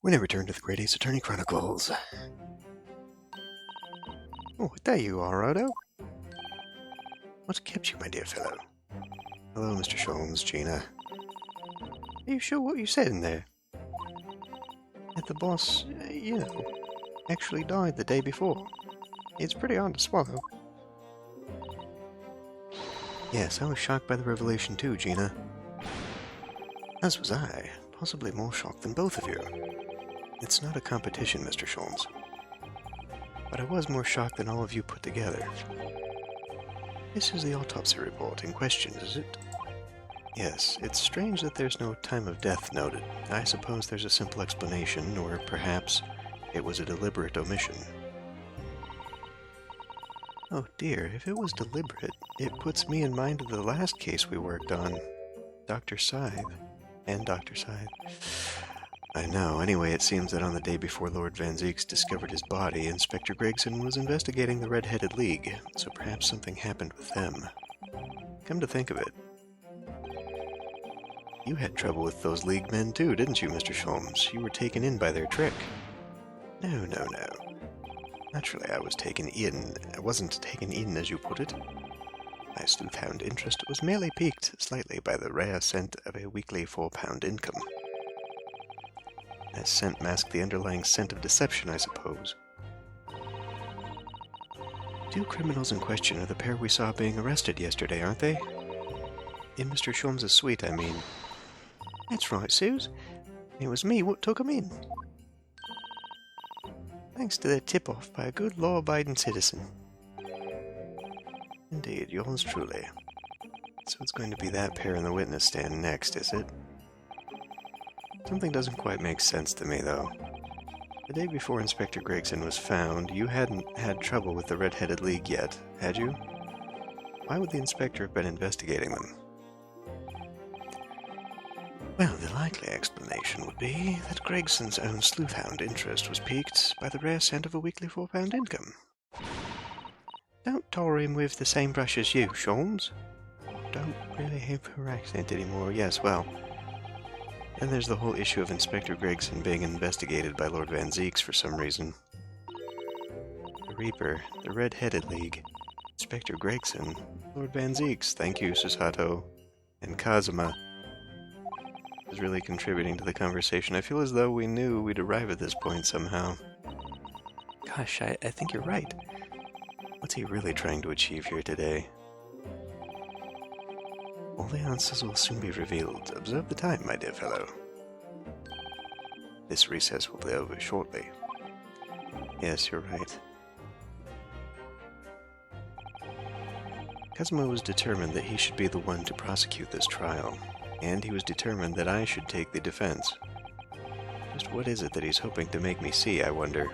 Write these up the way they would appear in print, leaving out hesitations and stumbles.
When I return to the Great Ace Attorney Chronicles. Oh, there you are, Odo. What's kept you, my dear fellow? Hello, Mr. Sholmes, Gina. Are you sure what you said in there? That the boss, actually died the day before. It's pretty hard to swallow. Yes, I was shocked by the revelation too, Gina. As was I, possibly more shocked than both of you. It's not a competition, Mr. Sholmes. But I was more shocked than all of you put together. This is the autopsy report in question, is it? Yes, it's strange that there's no time of death noted. I suppose there's a simple explanation, or perhaps it was a deliberate omission. Oh dear, if it was deliberate, it puts me in mind of the last case we worked on. Dr. Scythe. And Dr. Scythe. I know. Anyway, it seems that on the day before Lord Van Zeeks discovered his body, Inspector Gregson was investigating the Red-Headed League, so perhaps something happened with them. Come to think of it, you had trouble with those League men too, didn't you, Mr. Sholmes? You were taken in by their trick. No. Naturally, I was taken in. I wasn't taken in, as you put it. My sleuth-hound interest was merely piqued slightly by the rare scent of a weekly £4 income. That scent masked the underlying scent of deception, I suppose. Two criminals in question are the pair we saw being arrested yesterday, aren't they? In Mr. Sholmes' suite, I mean. That's right, Suze. It was me what took 'em in. Thanks to their tip-off by a good law-abiding citizen. Indeed, yours truly. So it's going to be that pair in the witness stand next, is it? Something doesn't quite make sense to me, though. The day before Inspector Gregson was found, you hadn't had trouble with the Red-Headed League yet, had you? Why would the inspector have been investigating them? Well, the likely explanation would be that Gregson's own sleuth-hound interest was piqued by the rare scent of a weekly £4 income. Don't tar him with the same brush as you, Sholmes. Don't really have her accent anymore. Yes, well. And there's the whole issue of Inspector Gregson being investigated by Lord Van Zeeks for some reason. The Reaper, the Red-Headed League, Inspector Gregson, Lord Van Zeeks, thank you, Susato, and Kazuma is really contributing to the conversation. I feel as though we knew we'd arrive at this point somehow. Gosh, I think you're right. What's he really trying to achieve here today? All the answers will soon be revealed. Observe the time, my dear fellow. This recess will be over shortly. Yes, you're right. Kazuma was determined that he should be the one to prosecute this trial, and he was determined that I should take the defense. Just what is it that he's hoping to make me see, I wonder?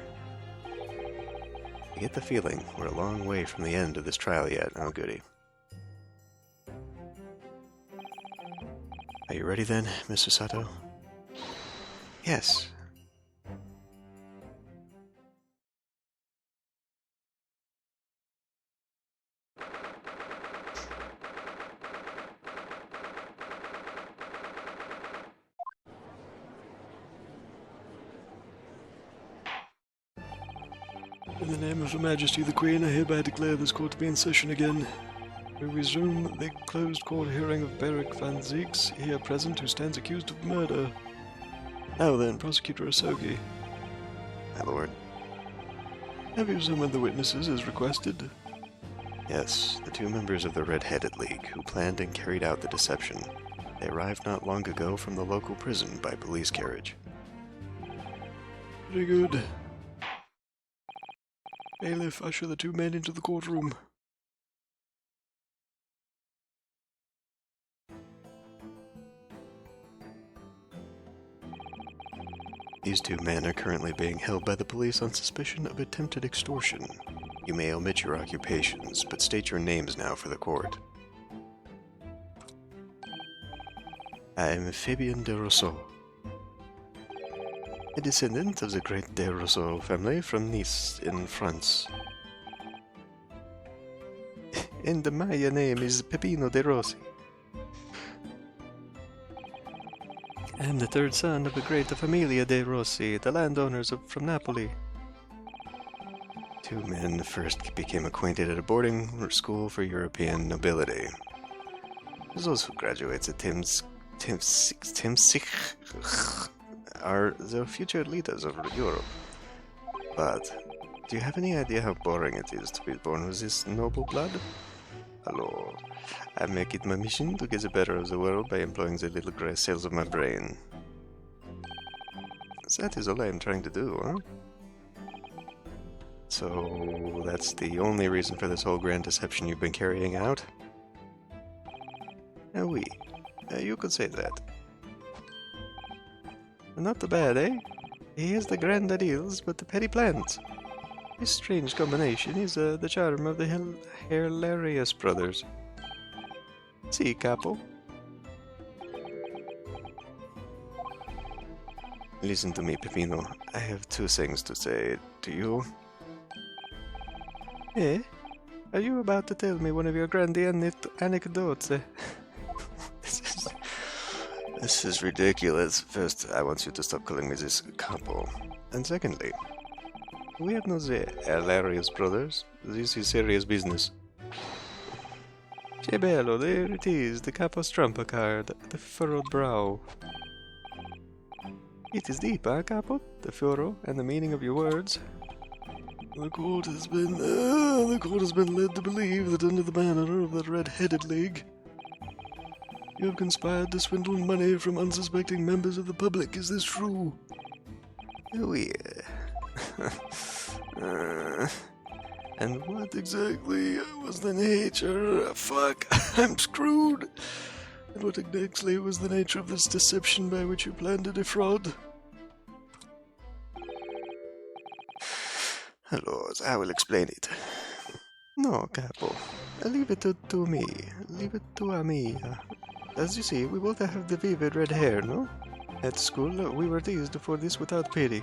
I get the feeling we're a long way from the end of this trial yet. Oh, goody. Are you ready then, Mr. Sato? Yes. In the name of Her Majesty the Queen, I hereby declare this court to be in session again. We resume the closed court hearing of Beric Van Zeeks, here present, who stands accused of murder. Now then, Prosecutor Asogi. My lord. Have you summoned the witnesses as requested? Yes, the two members of the Red-Headed League who planned and carried out the deception. They arrived not long ago from the local prison by police carriage. Very good. Bailiff, usher the two men into the courtroom. These two men are currently being held by the police on suspicion of attempted extortion. You may omit your occupations, but state your names now for the court. I am Fabien de Rousseau, a descendant of the great de Rousseau family from Nice in France. And my name is Peppino de Rossi. I am the third son of the great Familia de' Rossi, the landowners from Napoli. Two men first became acquainted at a boarding school for European nobility. Those who graduates at Timsik are the future leaders of Europe. But do you have any idea how boring it is to be born with this noble blood? Hello. I make it my mission to get the better of the world by employing the little gray cells of my brain. That is all I am trying to do, huh? So that's the only reason for this whole grand deception you've been carrying out? Oui. You could say that. Not too bad, eh? He has the grand ideals, but the petty plans. This strange combination is the charm of the hilarious brothers. See, capo. Listen to me, Peppino. I have two things to say to you. Eh? Are you about to tell me one of your grand anecdotes? This is ridiculous. First, I want you to stop calling me this capo. And secondly, we have no the hilarious brothers. This is serious business. Che bello, there it is, the capo's trump card, the furrowed brow. It is deep, huh, capo? The furrow and the meaning of your words. The court has been led to believe that under the banner of the Red-Headed League, you have conspired to swindle money from unsuspecting members of the public. Is this true? Oui. And what exactly was the nature? Fuck, I'm screwed. And what exactly was the nature of this deception by which you planned to defraud? Lord, I will explain it. No, capo. Leave it to me. Leave it to me. As you see, we both have the vivid red hair, no? At school, we were teased for this without pity.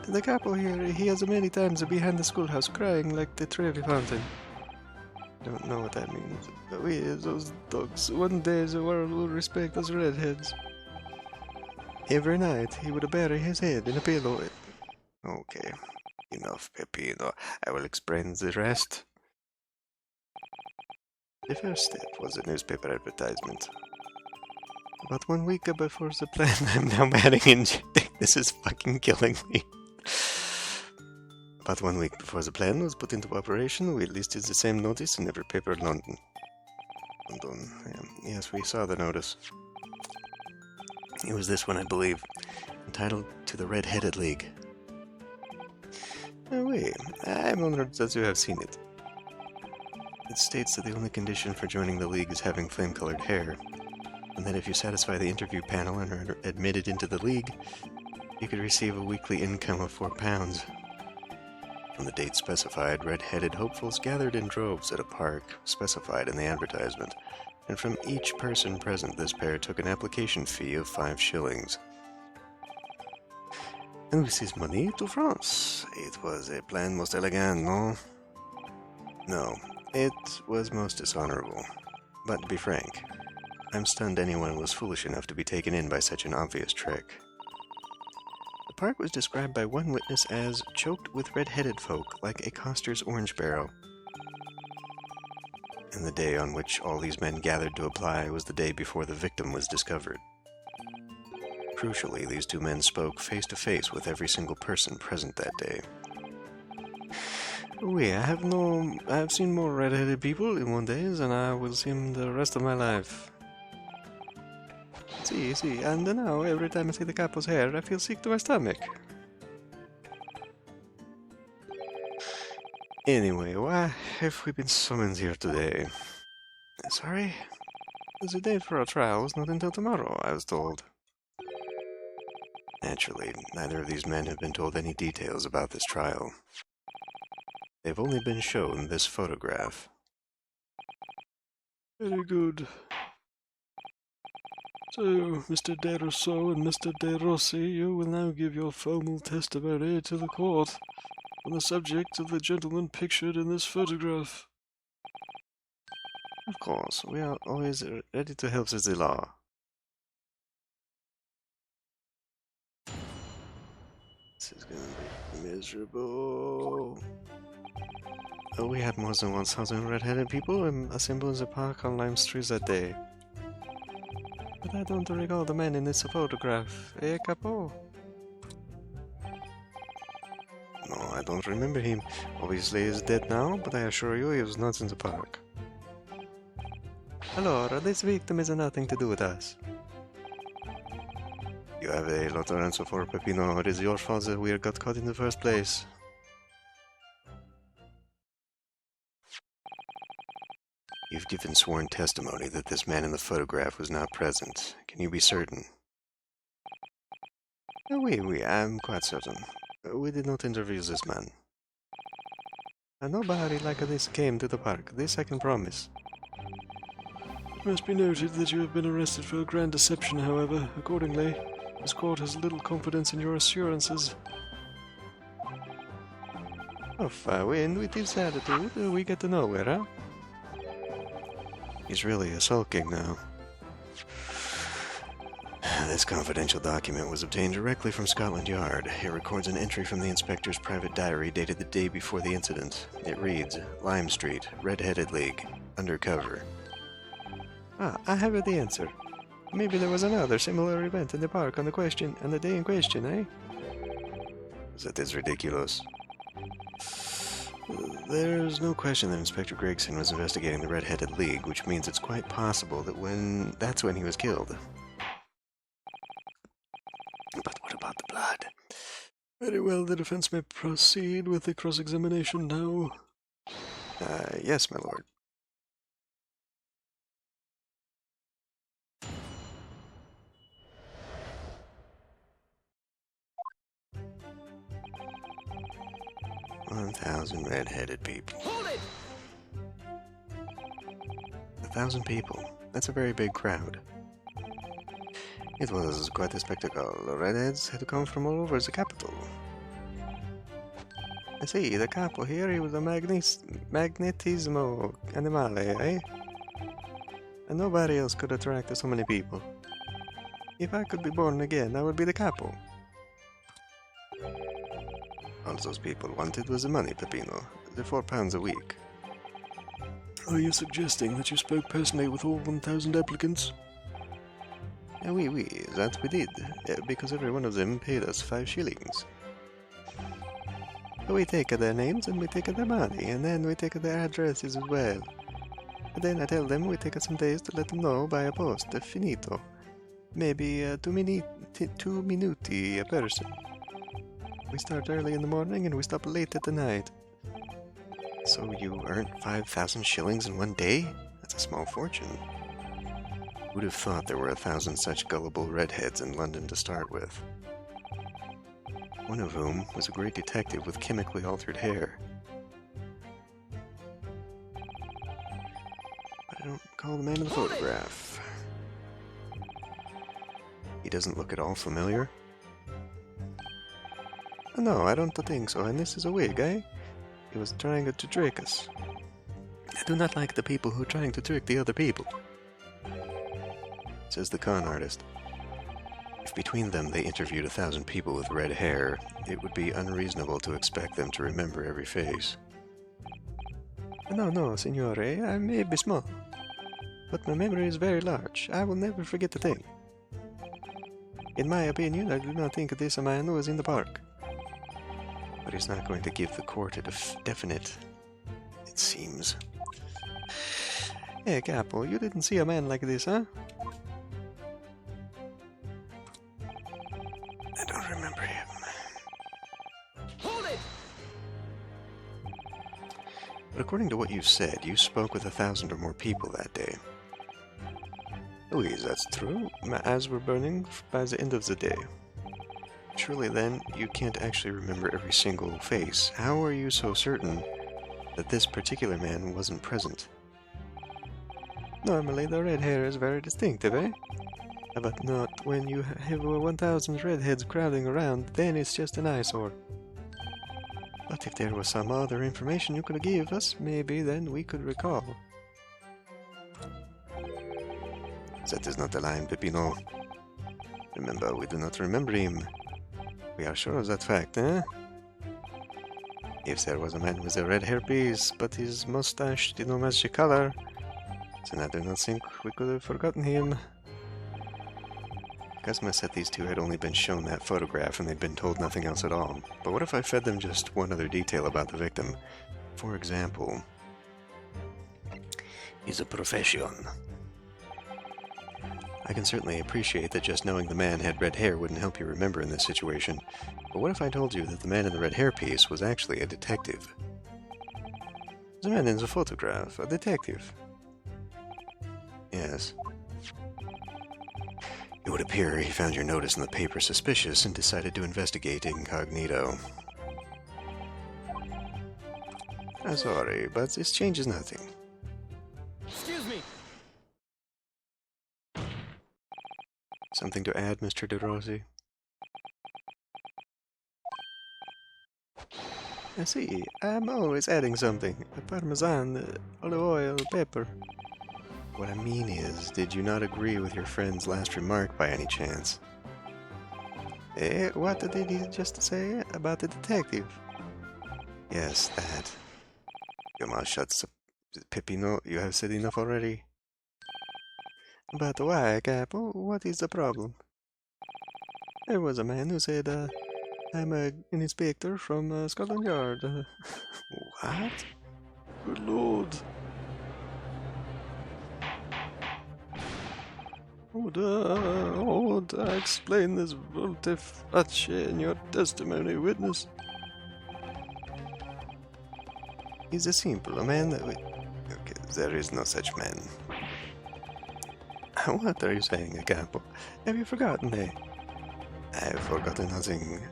The capo here, he has many times behind the schoolhouse crying like the Trevi fountain. Don't know what that means. We, those dogs, one day the world will respect us redheads. Every night he would bury his head in a pillow. Okay, enough, Peppino. I will explain the rest. The first step was a newspaper advertisement. About 1 week before the plan, I'm now adding in. This is fucking killing me. About 1 week before the plan was put into operation, we listed the same notice in every paper in London. Yes, we saw the notice. It was this one, I believe, entitled "To the Red-Headed League." Oh, wait, I'm honored that you have seen it. It states that the only condition for joining the league is having flame-colored hair, and that if you satisfy the interview panel and are admitted into the league, you could receive a weekly income of £4. On the date specified, red-headed hopefuls gathered in droves at a park specified in the advertisement, and from each person present this pair took an application fee of 5 shillings. And with this money to France. It was a plan most elegant, no? No, it was most dishonorable. But to be frank, I'm stunned anyone was foolish enough to be taken in by such an obvious trick. The park was described by one witness as choked with red-headed folk like a coster's orange barrel. And the day on which all these men gathered to apply was the day before the victim was discovered. Crucially, these two men spoke face-to-face with every single person present that day. Oui, I have seen more red-headed people in one day than I will see in the rest of my life. See, and now every time I see the capo's hair, I feel sick to my stomach. Anyway, why have we been summoned here today? Sorry? The date for our trial is not until tomorrow, I was told. Naturally, neither of these men have been told any details about this trial. They've only been shown this photograph. Very good. So, Mr. De Rousseau and Mr. De Rossi, you will now give your formal testimony to the court on the subject of the gentleman pictured in this photograph. Of course, we are always ready to help the law. This is gonna be miserable. Oh, we had more than 1,000 red-headed people assembled in the park on Lime Street that day. But I don't recall the man in this photograph. Capo? No, I don't remember him. Obviously he's dead now, but I assure you he was not in the park. Allora, this victim has nothing to do with us. You have a lot of answer for, Peppino. It is your fault that we got caught in the first place. You've given sworn testimony that this man in the photograph was not present. Can you be certain? Oui, I'm quite certain. We did not interview this man. Nobody like this came to the park, this I can promise. It must be noted that you have been arrested for a grand deception, however. Accordingly, this court has little confidence in your assurances. If I win with this attitude, we get to nowhere, huh? He's really sulking now. This confidential document was obtained directly from Scotland Yard. It records an entry from the inspector's private diary dated the day before the incident. It reads, Lime Street, Red-Headed League, undercover. Ah, I have the answer. Maybe there was another similar event in the park on the day in question, eh? That is ridiculous. There's no question that Inspector Gregson was investigating the Red-Headed League, which means it's quite possible that that's when he was killed. But what about the blood? Very well, the defense may proceed with the cross-examination now. Yes, my lord. "1,000 red-headed people. Hold it! 1,000 people. That's a very big crowd. It was quite a spectacle. The redheads had come from all over the capital. I see, the capo here, he was a magnetismo animale, eh? And nobody else could attract so many people. If I could be born again, I would be the capo. All those people wanted was the money, Peppino. The £4 a week. Are you suggesting that you spoke personally with all 1,000 applicants? Oui, that we did, because every one of them paid us 5 shillings. We take their names and we take their money, and then we take their addresses as well. And then I tell them we take some days to let them know by a post, finito. Maybe 2 minuti a person. We start early in the morning and we stop late at the night. So you earned 5,000 shillings in one day? That's a small fortune. Who'd have thought there were 1,000 such gullible redheads in London to start with? One of whom was a great detective with chemically altered hair. But I don't recall the man in the photograph. He doesn't look at all familiar. No, I don't think so, and this is a wig, eh? He was trying to trick us. I do not like the people who are trying to trick the other people, says the con artist. If between them they interviewed 1,000 people with red hair, it would be unreasonable to expect them to remember every face. No, signore, I may be small, but my memory is very large. I will never forget a thing. In my opinion, I do not think this man was in the park. But he's not going to give the court a definite, it seems. Hey, Capo, you didn't see a man like this, huh? I don't remember him. Hold it! But according to what you said, you spoke with 1,000 or more people that day. Louise, that's true. My eyes were burning by the end of the day. Surely then, you can't actually remember every single face. How are you so certain that this particular man wasn't present? Normally, the red hair is very distinctive, eh? But not when you have 1,000 redheads crowding around, then it's just an eyesore. But if there was some other information you could give us, maybe then we could recall. That is not the line, Peppino. Remember, we do not remember him. We are sure of that fact, eh? If there was a man with a red hairpiece, but his mustache did not match the color, then I do not think we could have forgotten him. Kazuma said these two had only been shown that photograph and they'd been told nothing else at all. But what if I fed them just one other detail about the victim? For example, he's a profession. I can certainly appreciate that just knowing the man had red hair wouldn't help you remember in this situation, but what if I told you that the man in the red hairpiece was actually a detective? The man in the photograph, a detective. Yes. It would appear he found your notice in the paper suspicious and decided to investigate incognito. I'm sorry, but this changes nothing. Excuse me. Something to add, Mr. De Rossi? I see. I'm always adding something. Parmesan, olive oil, pepper. What I mean is, did you not agree with your friend's last remark by any chance? What did he just say about the detective? Yes, that. Your mouth shut, Peppino. You have said enough already. But why, Capo? What is the problem? There was a man who said, I'm an inspector from Scotland Yard. What? Good lord. Would I explain this volte face in your testimony, witness? He's a simple man that we... Okay, there is no such man. What are you saying, Capo? Have you forgotten, eh? I have forgotten nothing.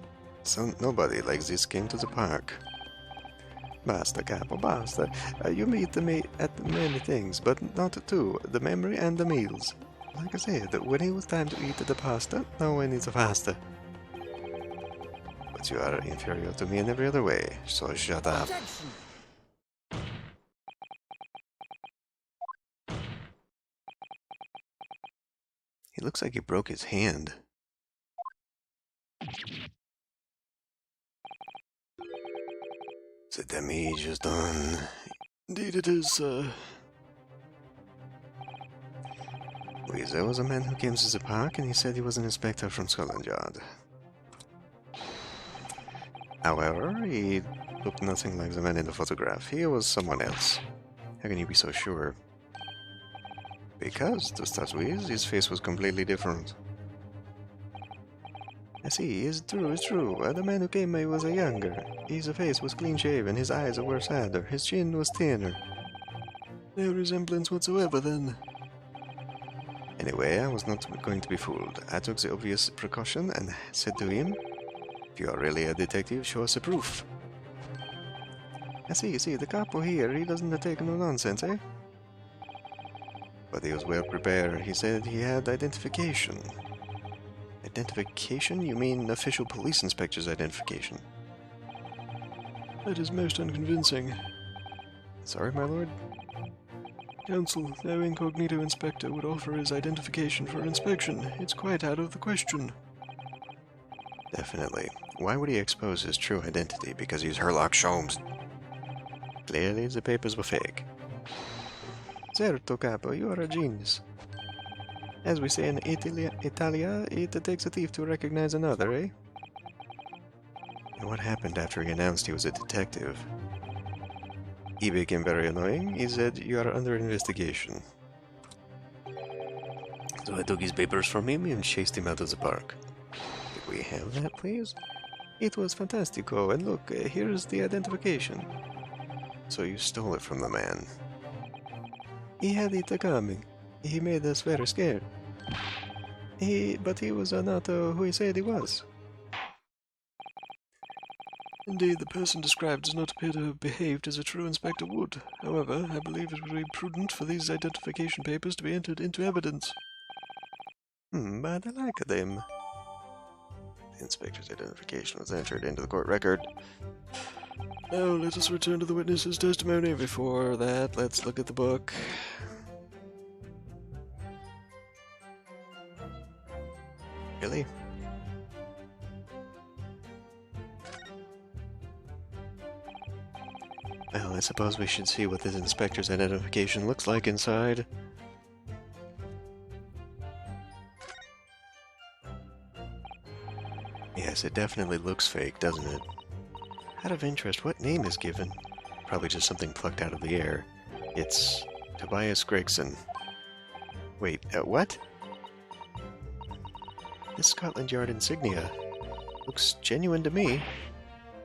Nobody like this came to the park. Basta, Capo, basta. You meet me at many things, but not two, the memory and the meals. Like I said, when it was time to eat the pasta, no one eats pasta. But you are inferior to me in every other way, so shut up. Objection. He looks like he broke his hand. The damage is done. Indeed it is, sir. Wait, there was a man who came to the park and he said he was an inspector from Scotland Yard. However, he looked nothing like the man in the photograph. He was someone else. How can you be so sure? Because, to start with, his face was completely different. I see, it's true. The man who came was a younger. His face was clean-shaven, his eyes were sadder, his chin was thinner. No resemblance whatsoever, then. Anyway, I was not going to be fooled. I took the obvious precaution and said to him, if you are really a detective, show us a proof. I see, the capo here, he doesn't take no nonsense, eh? But he was well prepared. He said he had identification. Identification? You mean official police inspector's identification? That is most unconvincing. Sorry, my lord? Counsel, no incognito inspector would offer his identification for inspection. It's quite out of the question. Definitely. Why would he expose his true identity? Because he's Sherlock Holmes. Clearly, the papers were fake. Certo, capo, you are a genius. As we say in Italia, it takes a thief to recognize another, eh? And what happened after he announced he was a detective? He became very annoying. He said, you are under investigation. So I took his papers from him and chased him out of the park. Could we have that, please? It was fantastico, and look, here's the identification. So you stole it from the man. He had it coming. He made us very scared. But he was not who he said he was. Indeed, the person described does not appear to have behaved as a true inspector would. However, I believe it would be prudent for these identification papers to be entered into evidence. But I like them. The inspector's identification was entered into the court record. Now, let us return to the witness's testimony. Before that, let's look at the book. Really? Well, I suppose we should see what this inspector's identification looks like inside. Yes, it definitely looks fake, doesn't it? Out of interest, what name is given? Probably just something plucked out of the air. It's Tobias Gregson. Wait, what? This Scotland Yard insignia looks genuine to me,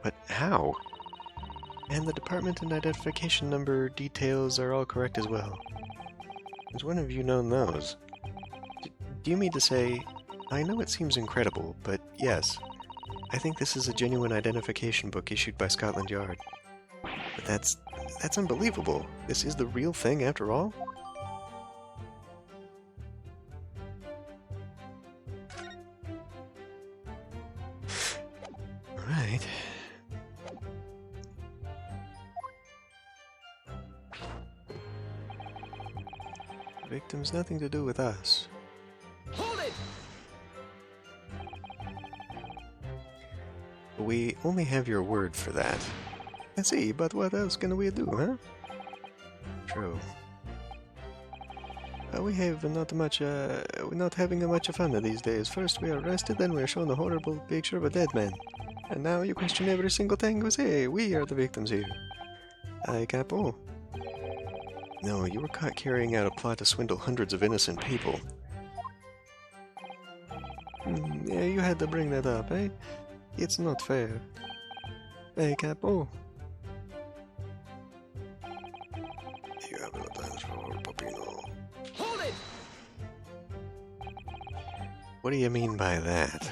but how? And the department and identification number details are all correct as well. Has one of you known those? Do you mean to say, I know it seems incredible, but yes, I think this is a genuine identification book issued by Scotland Yard. But that's unbelievable. This is the real thing after all? Alright. Victim's nothing to do with us. Hold it! We only have your word for that. I see, but what else can we do, huh? True. We have we're not having much fun these days. First we are arrested, then we are shown a horrible picture of a dead man. And now you question every single thing we say. We are the victims here. Aye, Capo. No, you were caught carrying out a plot to swindle hundreds of innocent people. Yeah, you had to bring that up, eh? It's not fair. Hey, Capo. You have no plans for Popino. Hold it! What do you mean by that?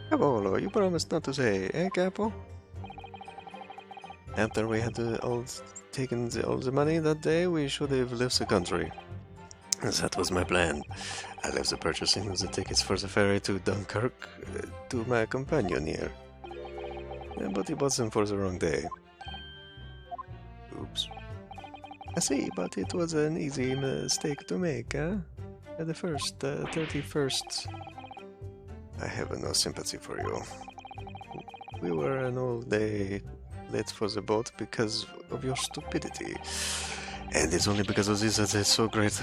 Cavolo, you promised not to say, eh, Capo? After we had taken all the money that day, we should have left the country. That was my plan. I left the purchasing of the tickets for the ferry to Dunkirk to my companion here. But he bought them for the wrong day. Oops. I see, but it was an easy mistake to make, huh? The first, 31st. I have no sympathy for you. We were an all day late for the boat because of your stupidity. And it's only because of this that it's so great...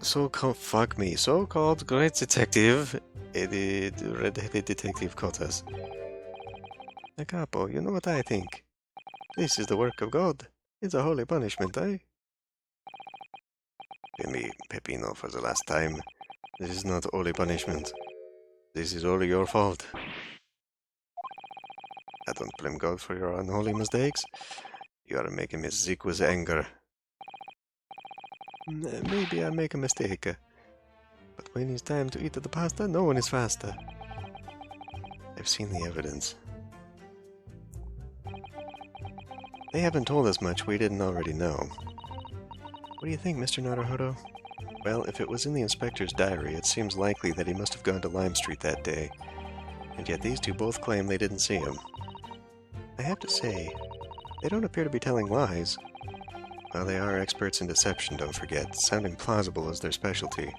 so-called great detective, the red-headed detective caught us. Capo, you know what I think? This is the work of God. It's a holy punishment, eh? Peppino, for the last time. This is not holy punishment. This is all your fault. I don't blame God for your unholy mistakes. You are making me sick with anger. Maybe I make a mistake, but when it's time to eat the pasta, no one is faster. I've seen the evidence. They haven't told us much we didn't already know. What do you think, Mr. Naruhodo? Well, if it was in the inspector's diary, it seems likely that he must have gone to Lime Street that day. And yet these two both claim they didn't see him. I have to say, they don't appear to be telling lies. Well, they are experts in deception, don't forget. Sounding plausible is their specialty.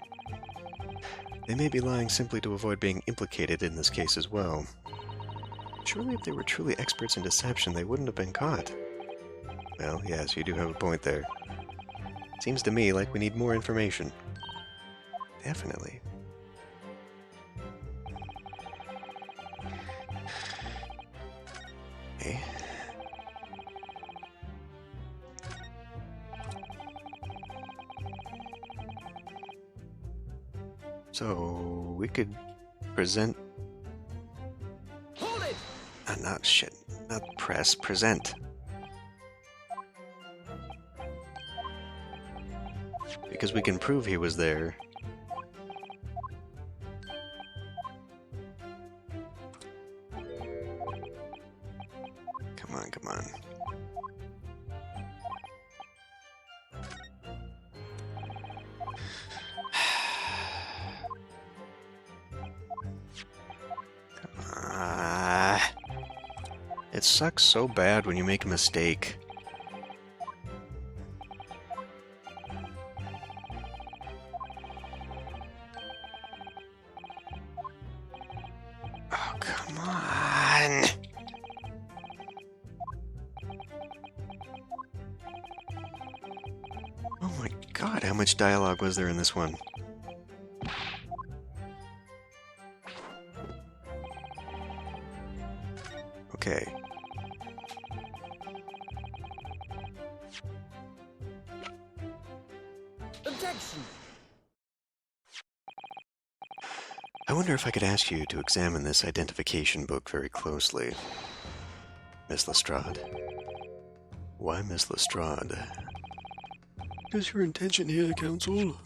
They may be lying simply to avoid being implicated in this case as well. Surely if they were truly experts in deception, they wouldn't have been caught. Well, yes, you do have a point there. Seems to me like we need more information. Definitely. Okay. So, we could present... Hold it! not press, present. Because we can prove he was there. Come on, come on. It sucks so bad when you make a mistake. Oh, come on. how much dialogue was there in this one? Okay. Objection! I wonder if I could ask you to examine this identification book very closely. Miss Lestrade. Why Miss Lestrade? What is your intention here, Counsel?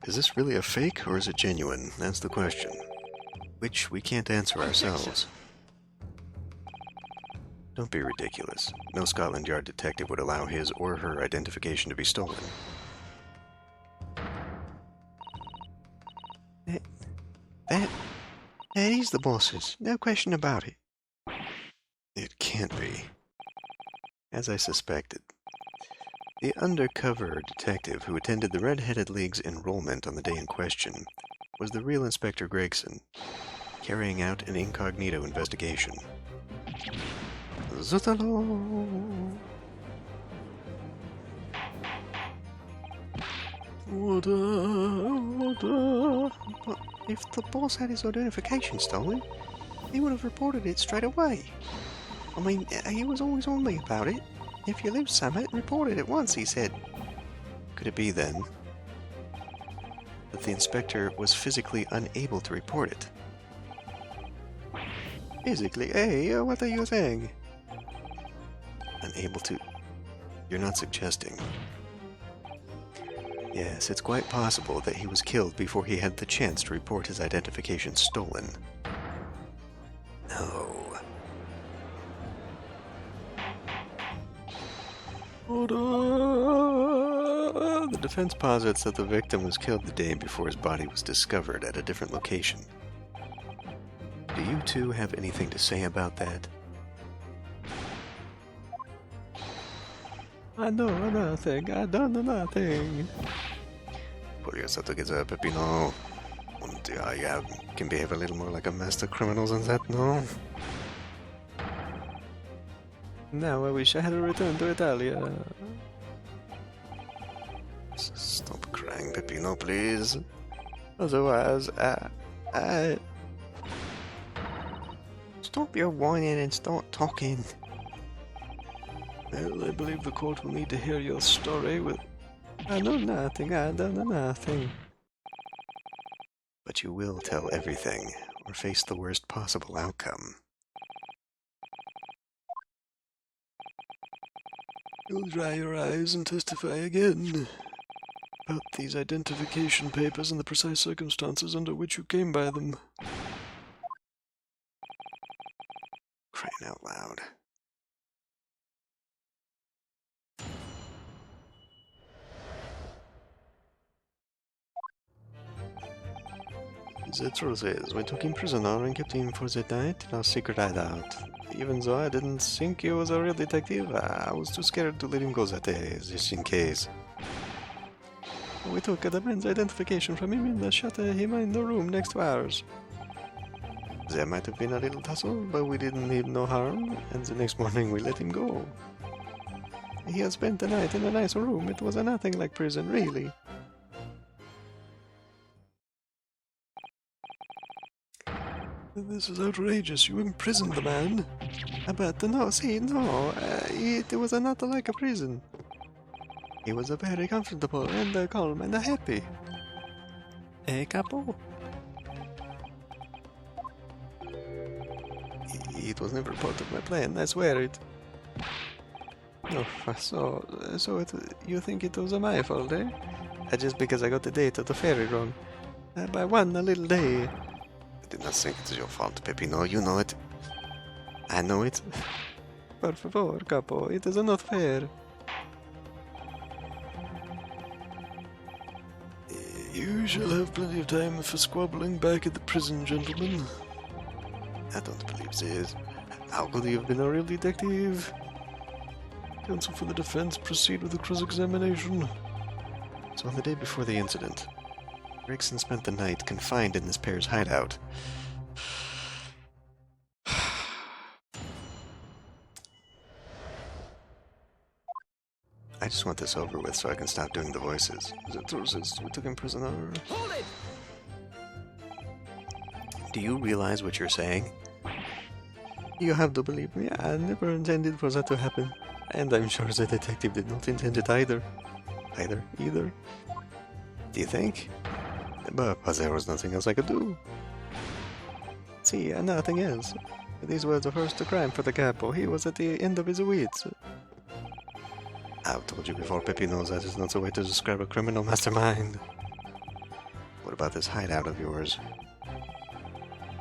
Is this really a fake, or is it genuine? That's the question. Which we can't answer ourselves. Don't be ridiculous. No Scotland Yard detective would allow his or her identification to be stolen. That is the boss's. No question about it. It can't be. As I suspected. The undercover detective who attended the Red-Headed League's enrollment on the day in question was the real Inspector Gregson, carrying out an incognito investigation. Zutalo! But if the boss had his identification stolen, he would have reported it straight away. I mean, he was always on me about it. If you lose something, report it at once, he said. Could it be, then, that the inspector was physically unable to report it? Physically? Hey, what are you saying? Unable to... You're not suggesting... Yes, it's quite possible that he was killed before he had the chance to report his identification stolen. No. The defense posits that the victim was killed the day before his body was discovered at a different location. Do you two have anything to say about that? I know nothing. I done nothing. Pull yourself together, Peppino. And I can behave a little more like a master criminal than that, no? Now I wish I had returned to Italia. Stop crying, Peppino, please. Otherwise, I... Stop your whining and start talking. Well, I believe the court will need to hear your story with... I know nothing, I don't know nothing. But you will tell everything, or face the worst possible outcome. You'll dry your eyes and testify again about these identification papers and the precise circumstances under which you came by them. Crying out loud. The truth is, we took him prisoner and kept him for the night in our secret hideout. Even though I didn't think he was a real detective, I was too scared to let him go that day, just in case. We took the man's identification from him and shut him in the room next to ours. There might have been a little tussle, but we didn't need no harm, and the next morning we let him go. He had spent the night in a nice room. It was nothing like prison, really. This is outrageous. You imprisoned the man. But no, see, no, it was not like a prison. He was very comfortable and calm and happy. Capo? It was never part of my plan, I swear it. Oh, so you think it was my fault, eh? Just because I got the date of the ferry wrong. By one little day. I did not think it was your fault, Peppino, you know it. I know it. Por favor, capo, it is not fair. You shall have plenty of time for squabbling back at the prison, gentlemen. I don't believe this. How could he have been a real detective? Counsel for the defense, proceed with the cross-examination. So on the day before the incident, Gregson spent the night confined in this pair's hideout. I just want this over with so I can stop doing the voices. The truth is, we took him prisoner. Hold it! Do you realize what you're saying? You have to believe me, I never intended for that to happen. And I'm sure the detective did not intend it either. Either? Either. Do you think? But there was nothing else I could do. See, nothing else. These were the first crime for the capo. He was at the end of his wits. I've told you before, Peppino, that is not the way to describe a criminal mastermind. What about this hideout of yours?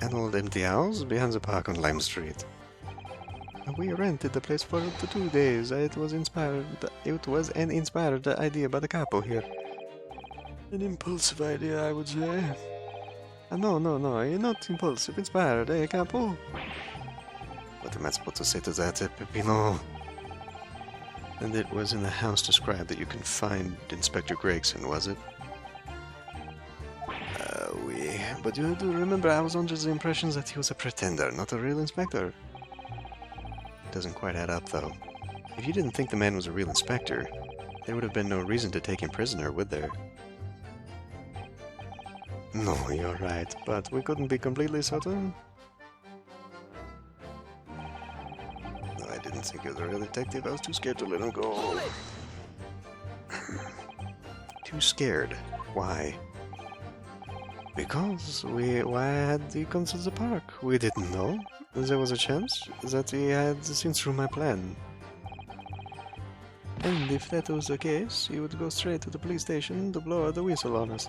An old empty house behind the park on Lime Street. We rented the place for up to 2 days. It was an inspired idea by the capo here. An impulsive idea, I would say. No, not impulsive, inspired, capo? What am I supposed to say to that, Peppino? And it was in the house described that you confined Inspector Gregson, was it? Oui. But you have to remember, I was under the impression that he was a pretender, not a real inspector. Doesn't quite add up, though. If you didn't think the man was a real inspector, there would have been no reason to take him prisoner, would there? No, you're right, but we couldn't be completely certain. No, I didn't think he was a real detective. I was too scared to let him go. Too scared? Why? Because why had he come to the park? We didn't know. There was a chance that he had seen through my plan. And if that was the case, he would go straight to the police station to blow the whistle on us.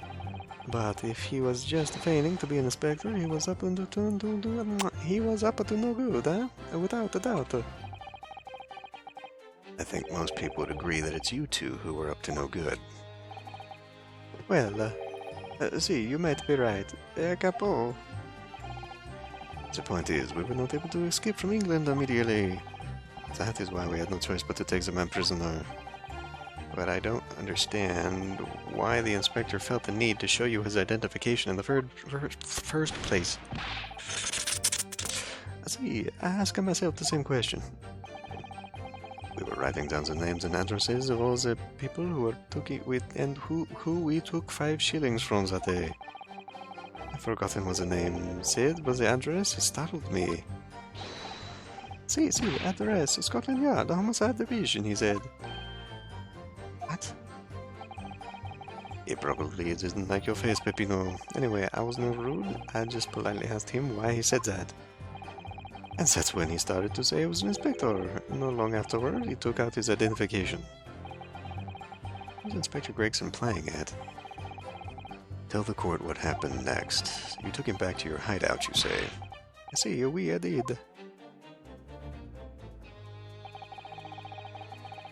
But if he was just feigning to be an inspector, he was up to no good, huh? Without a doubt. I think most people would agree that it's you two who were up to no good. Well, see, you might be right. Capo. The point is, we were not able to escape from England immediately. That is why we had no choice but to take the man prisoner. But I don't understand why the inspector felt the need to show you his identification in the first place. See, I ask myself the same question. We were writing down the names and addresses of all the people who were who we took 5 shillings from that day. I've forgotten what the name said, but the address startled me. See, address, Scotland Yard, the Homicide Division, he said. What? He probably didn't like your face, Peppino. Anyway, I was not rude. I just politely asked him why he said that. And that's when he started to say he was an inspector. Not long afterward, he took out his identification. What was Inspector Gregson playing at? Tell the court what happened next. You took him back to your hideout, you say. I see, I did.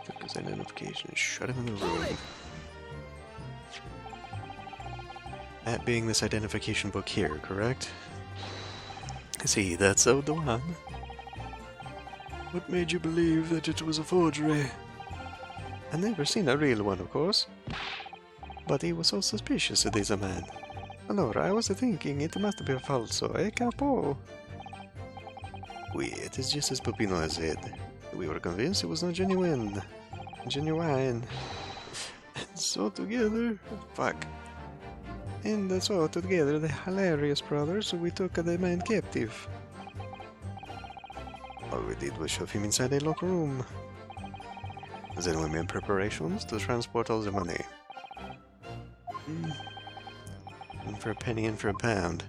Took his identification and shut him in the room. That being this identification book here, correct? See, that's the one. What made you believe that it was a forgery? I never seen a real one, of course. But he was so suspicious of this man. Allora, I was thinking it must be a falso, capo? Oui, it is just as Peppino has said. We were convinced it was not genuine. Genuine. And so together... Fuck. And so together, the hilarious brothers, we took the man captive. All we did was shove him inside a locker room. Then we made preparations to transport all the money. And for a penny and for a pound.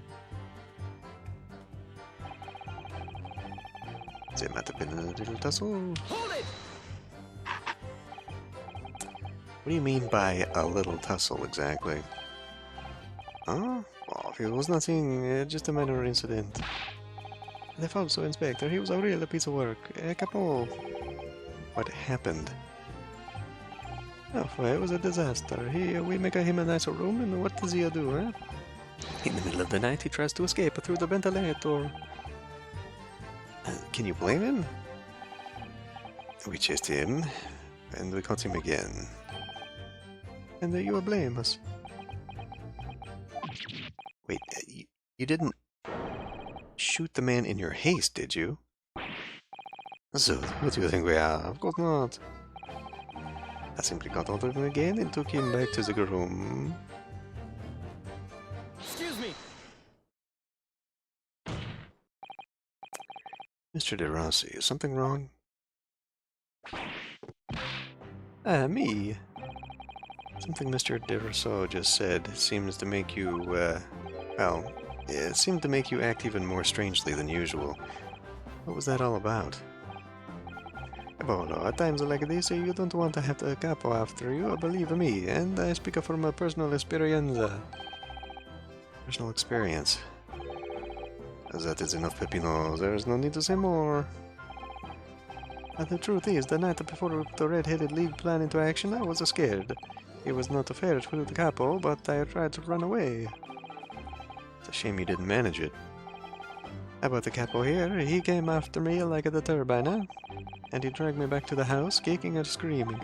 There might have been a little tussle. Hold it! What do you mean by a little tussle, exactly? Huh? Oh, it was nothing, just a minor incident. The falso inspector, he was a real piece of work. Capo. What happened? Oh, well, it was a disaster. We make him a nicer room, and what does he do, huh? In the middle of the night, he tries to escape through the ventilator. Can you blame him? We chased him, and we caught him again. And you blame us. Wait, you didn't shoot the man in your haste, did you? So, who do you think we are? Of course not. I simply got hold of him again and took him back to the room. Excuse me. Mr. De Rossi, is something wrong? Me. Something Mr. De Rousseau just said seems to make you, well, it seemed to make you act even more strangely than usual. What was that all about? Well, at times like this, you don't want to have the capo after you, believe me, and I speak from a personal experience. Personal experience. That is enough, Peppino. There's no need to say more. The truth is, the night before we put the Red-Headed League plan into action, I was scared. It was not fair to the capo, but I tried to run away. It's a shame you didn't manage it. How about the capo here? He came after me like the turbine, and he dragged me back to the house, kicking and screaming.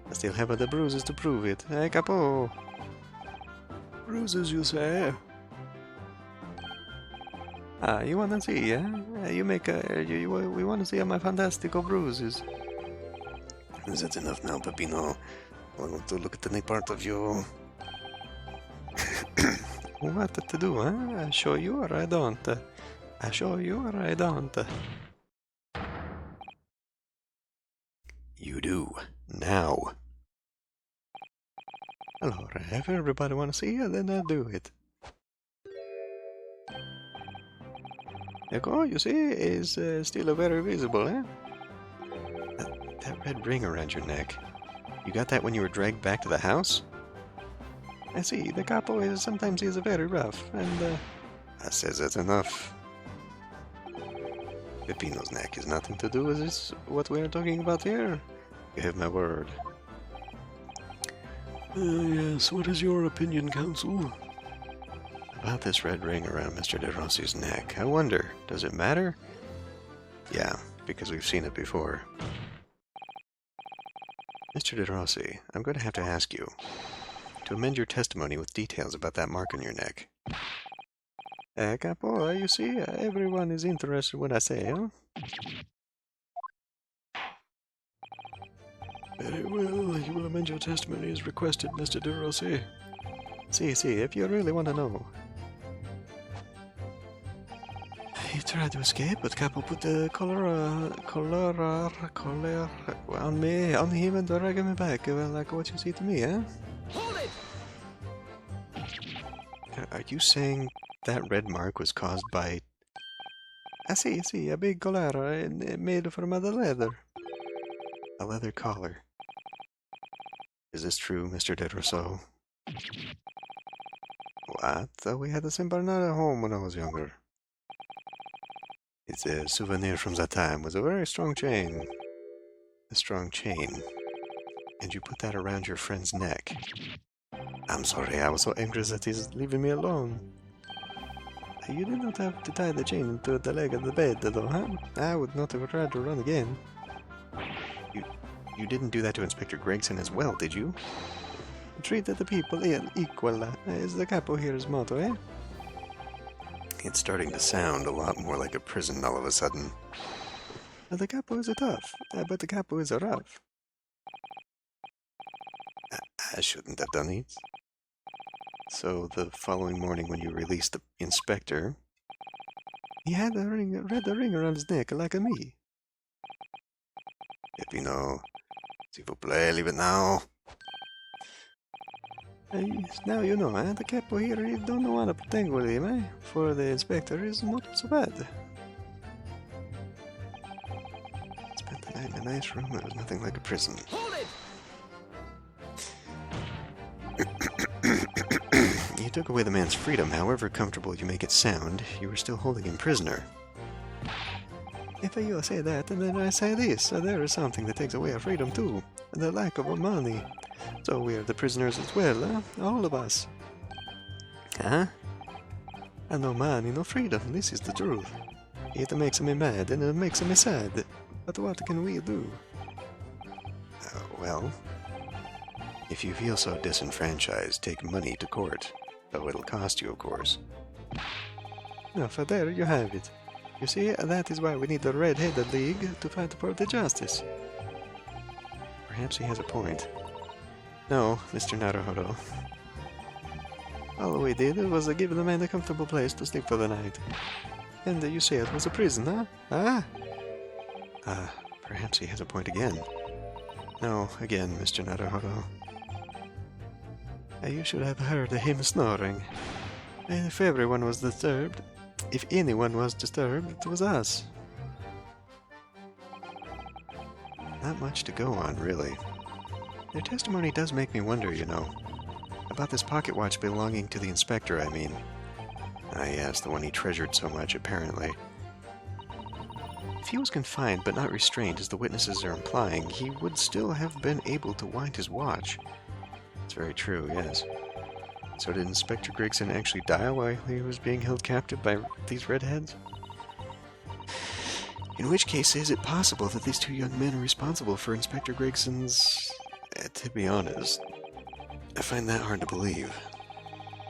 I still have the bruises to prove it. Hey, capo! Bruises, you say? You wanna see, You make we wanna see my fantastical bruises. Is that enough now, Peppino? I want to look at the neck part of you. What to do, I show you or I don't? I show you or I don't? You do. Now. Allora, if everybody wanna see it, then I'll do it. Ecco, you see, is still very visible, That red ring around your neck. You got that when you were dragged back to the house? I see, the capo is sometimes he's very rough, and I says that's enough. Peppino's neck is nothing to do with this, what we are talking about here. You have my word. Yes, what is your opinion, Counsel? About this red ring around Mr. De Rossi's neck. I wonder, does it matter? Yeah, because we've seen it before. Mr. De Rossi, I'm going to have to ask you to amend your testimony with details about that mark on your neck. Capo, you see, everyone is interested in what I say, Very well, you will amend your testimony as requested, Mr. De Rossi. See, if you really want to know. He tried to escape, but Capo put the collar on him and dragged me back, like what you see to me, Hold it! Are you saying that red mark was caused by... I see, a big collar made from the leather. A leather collar. Is this true, Mr. De Rousseau? What? We had the same Bernard at home when I was younger. It's a souvenir from that time with a very strong chain. A strong chain. And you put that around your friend's neck. I'm sorry, I was so angry that he's leaving me alone. You did not have to tie the chain to the leg of the bed, though, huh? I would not have tried to run again. You didn't do that to Inspector Gregson as well, did you? Treat the people equal, is the capo here's motto, It's starting to sound a lot more like a prison all of a sudden. The capo is tough, but the capo is rough. I shouldn't have done it. So the following morning when you released the inspector, he had the ring around his neck like me. Peppino, s'il vous plaît, leave it now. Now you know, the capo here, you don't want to pretend with him, For the inspector is not so bad. Spent the night in a nice room that was nothing like a prison. Hold it! You took away the man's freedom, however comfortable you make it sound, you were still holding him prisoner. If you say that, then I say this, there is something that takes away our freedom too, the lack of money. So we are the prisoners as well, all of us. And no money, no freedom, this is the truth. It makes me mad and it makes me sad, but what can we do? Well, if you feel so disenfranchised, take money to court, though it'll cost you, of course. Now, for there you have it. You see, that is why we need the Red-Headed League to fight for the justice. perhaps he has a point. No, Mr. Naruhodo. All we did was give the man a comfortable place to sleep for the night. And you say it was a prison, huh? Perhaps he has a point again. No, again, Mr. Naruhodo. You should have heard him snoring. And if everyone was disturbed, if anyone was disturbed, it was us. Not much to go on, really. Their testimony does make me wonder, you know. About this pocket watch belonging to the inspector, I mean. Ah, yes, the one he treasured so much, apparently. If he was confined but not restrained, as the witnesses are implying, he would still have been able to wind his watch. It's very true, yes. So did Inspector Gregson actually die while he was being held captive by these redheads? In which case, is it possible that these two young men are responsible for Inspector Gregson's... to be honest, I find that hard to believe.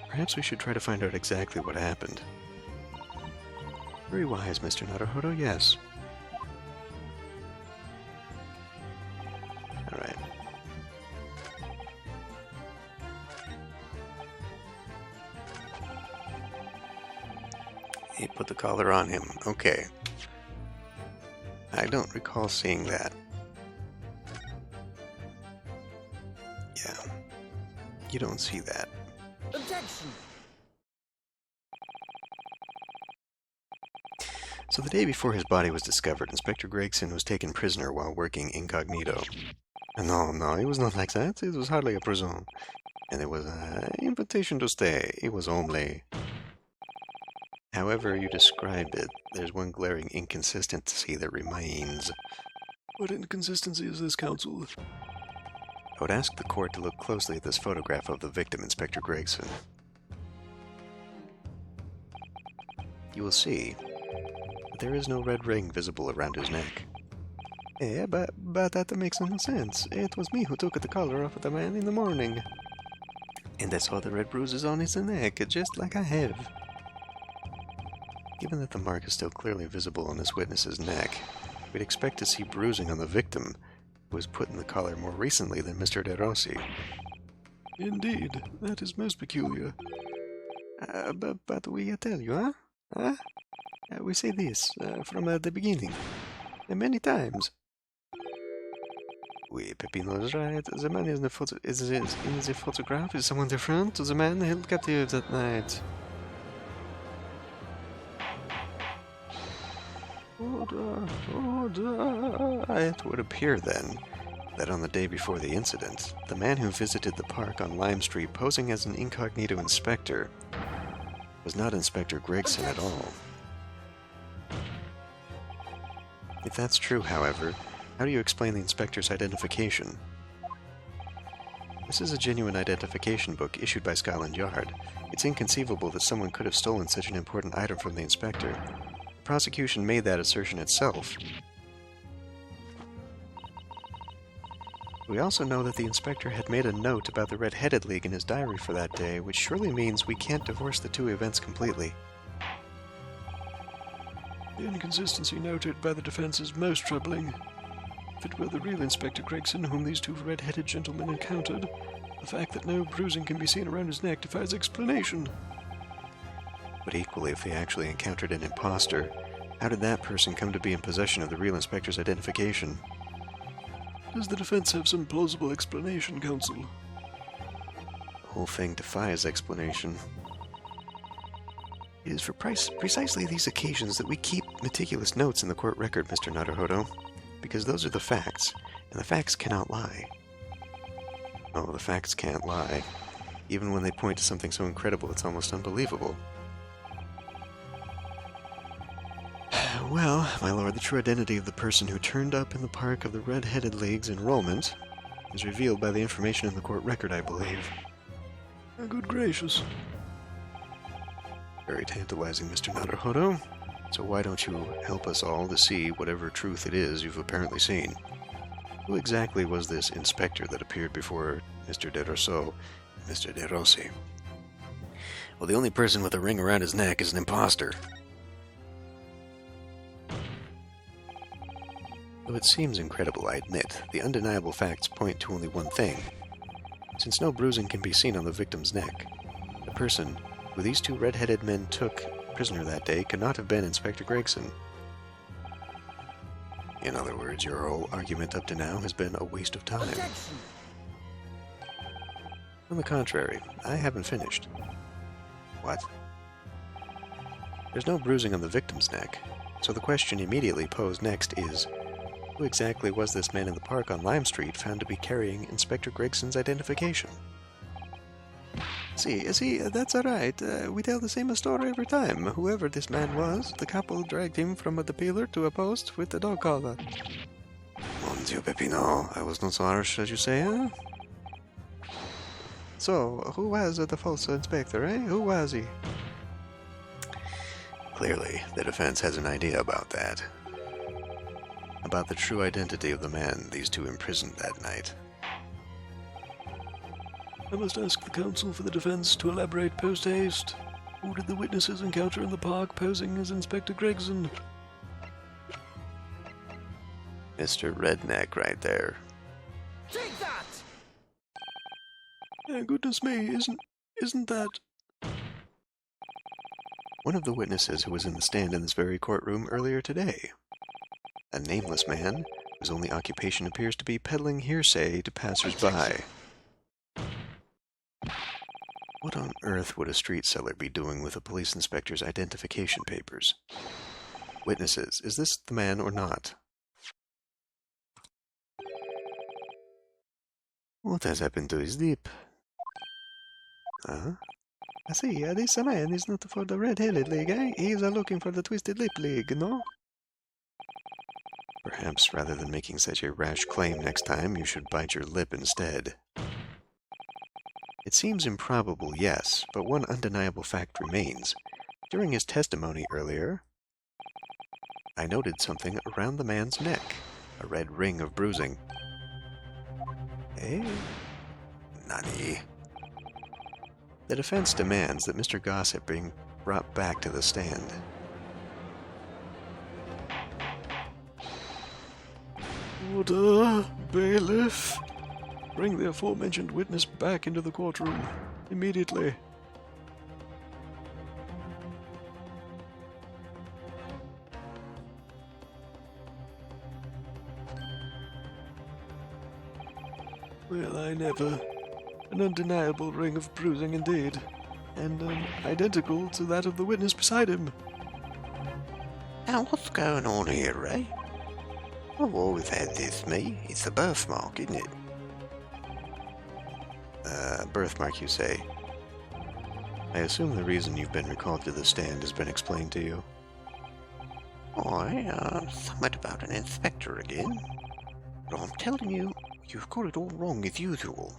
Perhaps we should try to find out exactly what happened. Very wise, Mr. Naruhodo, yes. Alright. He put the collar on him. Okay. I don't recall seeing that. Yeah. You don't see that. Objection! So the day before his body was discovered, Inspector Gregson was taken prisoner while working incognito. No, it was not like that. It was hardly a prison. And it was an invitation to stay. It was only... However you described it, there's one glaring inconsistency that remains. What inconsistency is this, counsel? I would ask the court to look closely at this photograph of the victim, Inspector Gregson. You will see that there is no red ring visible around his neck. Yeah, but that makes no sense. It was me who took the collar off of the man in the morning. And I saw the red bruises on his neck, just like I have. Given that the mark is still clearly visible on this witness's neck, we'd expect to see bruising on the victim, who was put in the collar more recently than Mr. De Rossi. Indeed, that is most peculiar. But we tell you, huh? We say this from the beginning, many times. Oui, Peppino is right. The man is in the photograph is someone different to the man held captive that night. It would appear, then, that on the day before the incident, the man who visited the park on Lime Street posing as an incognito inspector was not Inspector Gregson at all. If that's true, however, how do you explain the inspector's identification? This is a genuine identification book issued by Scotland Yard. It's inconceivable that someone could have stolen such an important item from the inspector. The prosecution made that assertion itself. We also know that the inspector had made a note about the Red-Headed League in his diary for that day, which surely means we can't divorce the two events completely. The inconsistency noted by the defense is most troubling. If it were the real Inspector Gregson whom these two red-headed gentlemen encountered, the fact that no bruising can be seen around his neck defies explanation. But equally, if they actually encountered an imposter, how did that person come to be in possession of the real inspector's identification? Does the defense have some plausible explanation, counsel? The whole thing defies explanation. It is for precisely these occasions that we keep meticulous notes in the court record, Mr. Naruhodo, because those are the facts, and the facts cannot lie. Oh, the facts can't lie, even when they point to something so incredible it's almost unbelievable. Well, my lord, the true identity of the person who turned up in the park of the Red-Headed League's enrollment is revealed by the information in the court record, I believe. Good gracious. Very tantalizing, Mr. Naruhodo. So why don't you help us all to see whatever truth it is you've apparently seen? Who exactly was this inspector that appeared before Mr. De Rousseau and Mr. De Rossi? Well, the only person with a ring around his neck is an imposter. Though it seems incredible, I admit, the undeniable facts point to only one thing. Since no bruising can be seen on the victim's neck, the person who these two red-headed men took prisoner that day could not have been Inspector Gregson. In other words, your whole argument up to now has been a waste of time. Objection! On the contrary, I haven't finished. What? There's no bruising on the victim's neck, so the question immediately posed next is, who exactly was this man in the park on Lime Street found to be carrying Inspector Gregson's identification? See, that's alright. We tell the same story every time. Whoever this man was, the couple dragged him from the pillar to a post with the dog collar. Mon Dieu, Peppino, I was not so harsh as you say, huh? So, who was the false inspector, eh? Who was he? Clearly, the defense has an idea about that. About the true identity of the man these two imprisoned that night. I must ask the counsel for the defense to elaborate post-haste. Who did the witnesses encounter in the park posing as Inspector Gregson? Mr. Redneck right there. Take that! Yeah, goodness me, isn't that... One of the witnesses who was in the stand in this very courtroom earlier today. A nameless man whose only occupation appears to be peddling hearsay to passers-by. What on earth would a street seller be doing with a police inspector's identification papers? Witnesses, is this the man or not? What has happened to his lip? I see, this man is not for the red-headed league, eh? He is looking for the twisted lip league, no? Perhaps rather than making such a rash claim next time, you should bite your lip instead. It seems improbable, yes, but one undeniable fact remains. During his testimony earlier, I noted something around the man's neck, a red ring of bruising. Eh? Nani? The defense demands that Mr. Gossett be brought back to the stand. Order, bailiff. Bring the aforementioned witness back into the courtroom, immediately. Well, I never. An undeniable ring of bruising indeed, and identical to that of the witness beside him. Now, what's going on here, Ray? I've always had this, me. It's a birthmark, isn't it? Birthmark, you say? I assume the reason you've been recalled to the stand has been explained to you. Somewhat about an inspector again. But I'm telling you, you've got it all wrong as usual.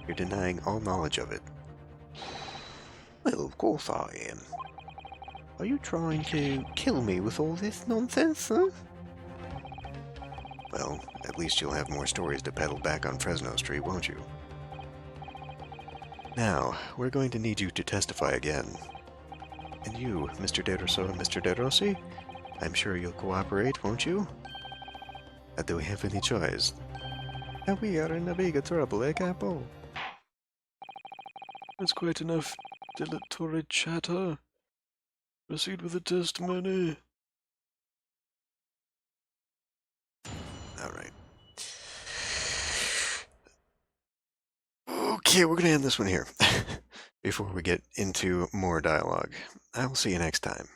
You're denying all knowledge of it. Well, of course I am. Are you trying to kill me with all this nonsense, huh? Well, at least you'll have more stories to peddle back on Fresno Street, won't you? Now, we're going to need you to testify again. And you, Mr. De Rosso and Mr. De Rossi, I'm sure you'll cooperate, won't you? Do we have any choice? We are in a big trouble, eh, Capo? That's quite enough dilatory chatter. Proceed with the testimony. Alright. Okay, we're going to end this one here. Before we get into more dialogue. I'll see you next time.